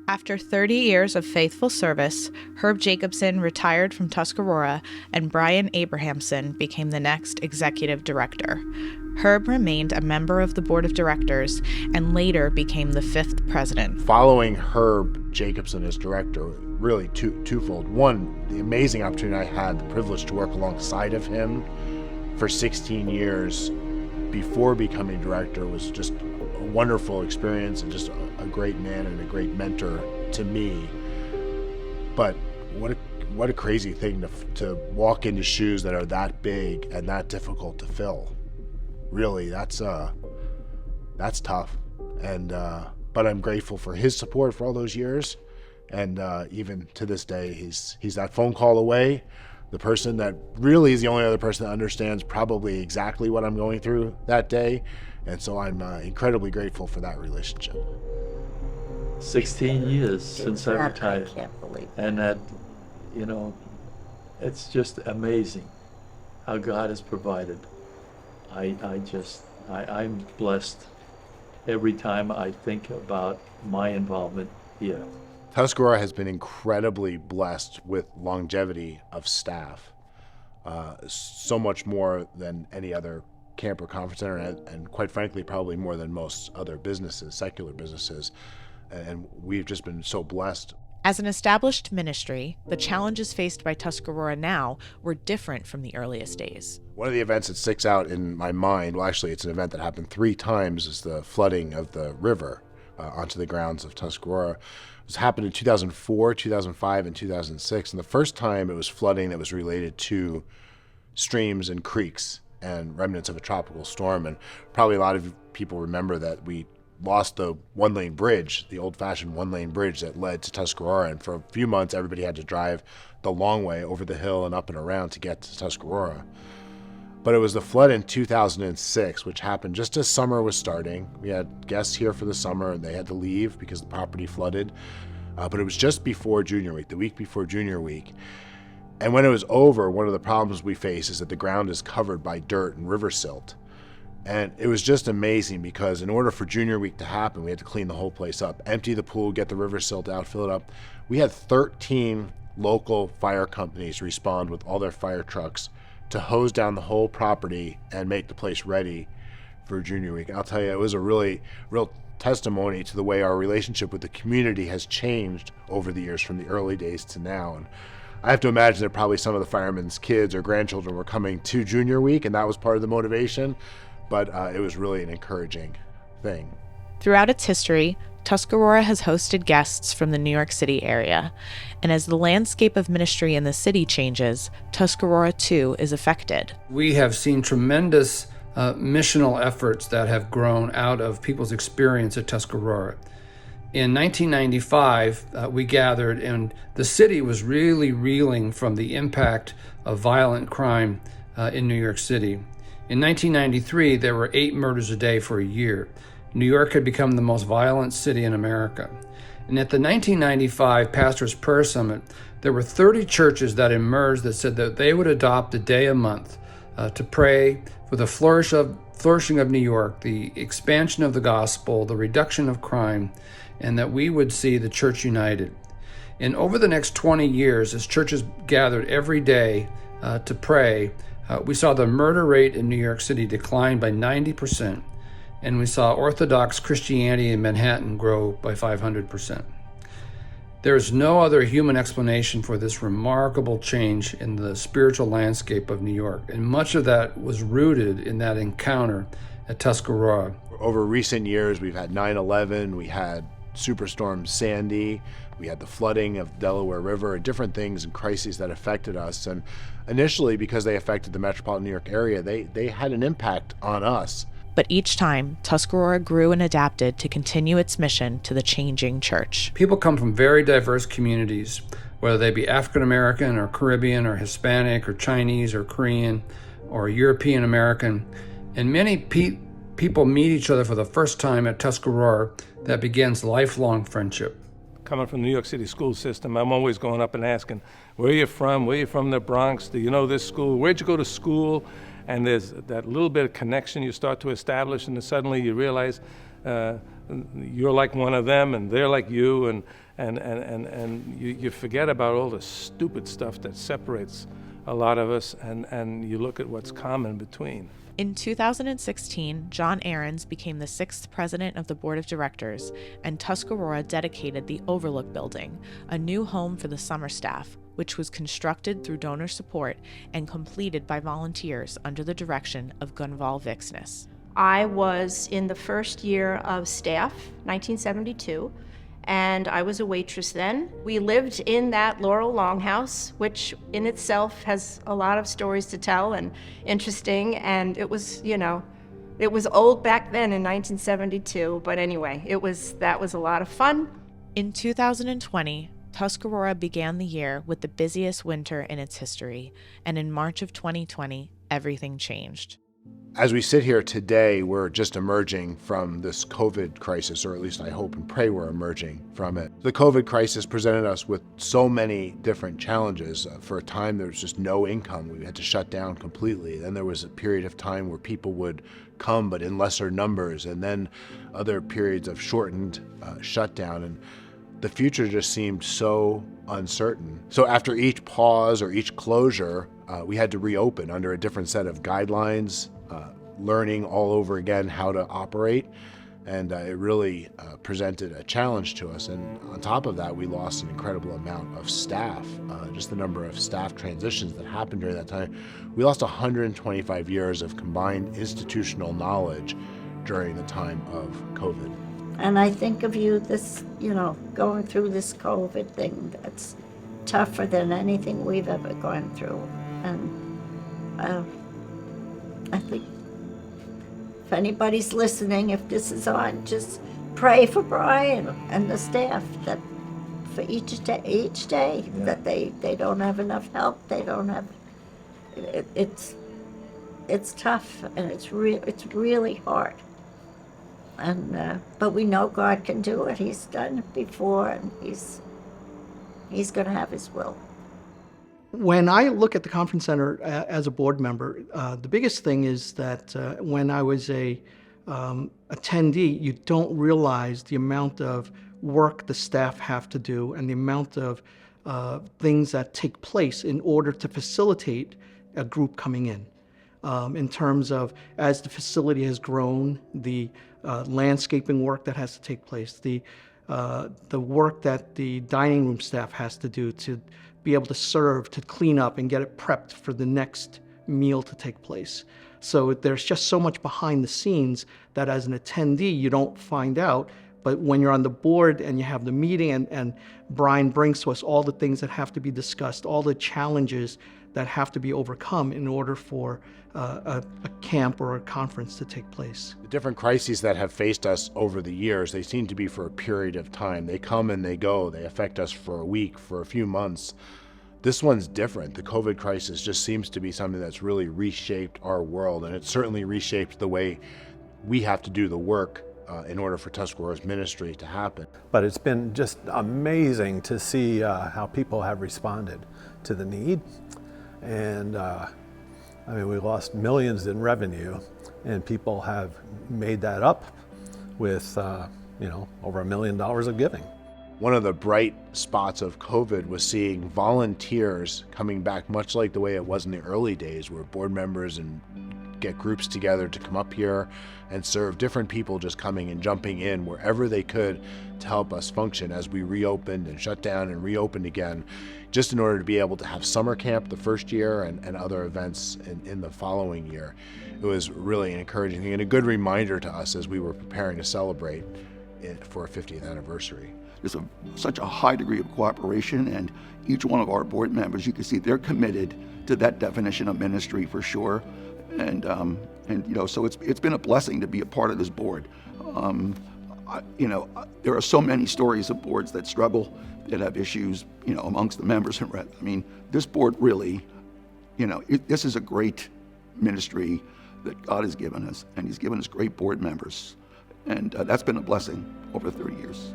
After 30 years of faithful service, Herb Jacobson retired from Tuscarora and Brian Abrahamson became the next executive director. Herb remained a member of the board of directors and later became the 5th president. Following Herb Jacobson as director, really twofold. One, the amazing opportunity I had, the privilege to work alongside of him for 16 years before becoming director was just a wonderful experience and just a great man and a great mentor to me. But what a crazy thing to walk into shoes that are that big and that difficult to fill. Really, that's tough. And but I'm grateful for his support for all those years. And even to this day, he's that phone call away. The person that really is the only other person that understands probably exactly what I'm going through that day. And so I'm incredibly grateful for that relationship. 16 years since I retired. I can't believe it. And that, it's just amazing how God has provided. I'm blessed every time I think about my involvement here. Tuscarora has been incredibly blessed with longevity of staff, so much more than any other camp or conference center, and quite frankly, probably more than most other businesses, secular businesses. And we've just been so blessed. As an established ministry, the challenges faced by Tuscarora now were different from the earliest days. One of the events that sticks out in my mind, well, actually, it's an event that happened 3 times, is the flooding of the river onto the grounds of Tuscarora. This happened in 2004, 2005, and 2006. And the first time it was flooding that was related to streams and creeks and remnants of a tropical storm. And probably a lot of people remember that we lost the one-lane bridge, the old-fashioned one-lane bridge that led to Tuscarora. And for a few months, everybody had to drive the long way over the hill and up and around to get to Tuscarora. But it was the flood in 2006, which happened just as summer was starting. We had guests here for the summer, and they had to leave because the property flooded. But it was just before Junior Week, the week before Junior Week. And when it was over, one of the problems we face is that the ground is covered by dirt and river silt. And it was just amazing because in order for Junior Week to happen, we had to clean the whole place up, empty the pool, get the river silt out, fill it up. We had 13 local fire companies respond with all their fire trucks to hose down the whole property and make the place ready for Junior Week. And I'll tell you, it was a real testimony to the way our relationship with the community has changed over the years from the early days to now. And I have to imagine that probably some of the firemen's kids or grandchildren were coming to Junior Week, and that was part of the motivation, but it was really an encouraging thing. Throughout its history, Tuscarora has hosted guests from the New York City area, and as the landscape of ministry in the city changes, Tuscarora too is affected. We have seen tremendous missional efforts that have grown out of people's experience at Tuscarora. In 1995, we gathered, and the city was really reeling from the impact of violent crime in New York City. In 1993, there were 8 murders a day for a year. New York had become the most violent city in America. And at the 1995 Pastors' Prayer Summit, there were 30 churches that emerged that said that they would adopt a day a month to pray for the flourishing of New York, the expansion of the gospel, the reduction of crime, and that we would see the church united. And over the next 20 years, as churches gathered every day to pray, we saw the murder rate in New York City decline by 90%. And we saw Orthodox Christianity in Manhattan grow by 500%. There is no other human explanation for this remarkable change in the spiritual landscape of New York, and much of that was rooted in that encounter at Tuscarora. Over recent years, we've had 9/11, we had Superstorm Sandy, we had the flooding of Delaware River, and different things and crises that affected us. And initially, because they affected the metropolitan New York area, they had an impact on us. But each time, Tuscarora grew and adapted to continue its mission to the changing church. People come from very diverse communities, whether they be African American or Caribbean or Hispanic or Chinese or Korean or European American. And many people meet each other for the first time at Tuscarora that begins lifelong friendship. Coming from the New York City school system, I'm always going up and asking, where are you from? Where are you from, the Bronx? Do you know this school? Where'd you go to school? And there's that little bit of connection you start to establish, and then suddenly you realize you're like one of them, and they're like you, and you forget about all the stupid stuff that separates a lot of us, and you look at what's common between. In 2016, John Ahrens became the 6th president of the board of directors, and Tuscarora dedicated the Overlook Building, a new home for the summer staff, which was constructed through donor support and completed by volunteers under the direction of Gunvald Vixness. I was in the first year of staff, 1972, and I was a waitress then. We lived in that Laurel Longhouse, which in itself has a lot of stories to tell and interesting, and it was, it was old back then in 1972, but anyway, that was a lot of fun. In 2020, Tuscarora began the year with the busiest winter in its history, and in March of 2020, everything changed. As we sit here today, we're just emerging from this COVID crisis, or at least I hope and pray we're emerging from it. The COVID crisis presented us with so many different challenges. For a time, there was just no income. We had to shut down completely. Then there was a period of time where people would come, but in lesser numbers, and then other periods of shortened shutdown. And the future just seemed so uncertain. So after each pause or each closure, we had to reopen under a different set of guidelines, learning all over again how to operate. And it really presented a challenge to us. And on top of that, we lost an incredible amount of staff. Just the number of staff transitions that happened during that time. We lost 125 years of combined institutional knowledge during the time of COVID. And I think of you going through this COVID thing that's tougher than anything we've ever gone through. And I think if anybody's listening, if this is on, just pray for Brian and the staff that for each day that they don't have enough help. They don't have. It's tough and it's really hard. And but we know God can do it. He's done it before, and He's going to have His will. When I look at the conference center as a board member, the biggest thing is that when I was a attendee, you don't realize the amount of work the staff have to do and the amount of things that take place in order to facilitate a group coming in terms of as the facility has grown, the landscaping work that has to take place, the work that the dining room staff has to do to be able to serve, to clean up and get it prepped for the next meal to take place. So there's just so much behind the scenes that as an attendee you don't find out, but when you're on the board and you have the meeting and Brian brings to us all the things that have to be discussed, all the challenges that have to be overcome in order for a camp or a conference to take place. The different crises that have faced us over the years, they seem to be for a period of time. They come and they go. They affect us for a week, for a few months. This one's different. The COVID crisis just seems to be something that's really reshaped our world, and it certainly reshaped the way we have to do the work in order for Tuscarora's ministry to happen. But it's been just amazing to see how people have responded to the need. And we lost millions in revenue, and people have made that up with, over $1 million of giving. One of the bright spots of COVID was seeing volunteers coming back, much like the way it was in the early days, where board members and get groups together to come up here and serve, different people just coming and jumping in wherever they could to help us function as we reopened and shut down and reopened again, just in order to be able to have summer camp the first year and other events in the following year. It was really an encouraging thing and a good reminder to us as we were preparing to celebrate it for our 50th anniversary. There's such a high degree of cooperation, and each one of our board members, you can see they're committed to that definition of ministry for sure. And so it's been a blessing to be a part of this board. There are so many stories of boards that struggle, that have issues, amongst the members. This board really, this is a great ministry that God has given us, and He's given us great board members, and that's been a blessing over 30 years.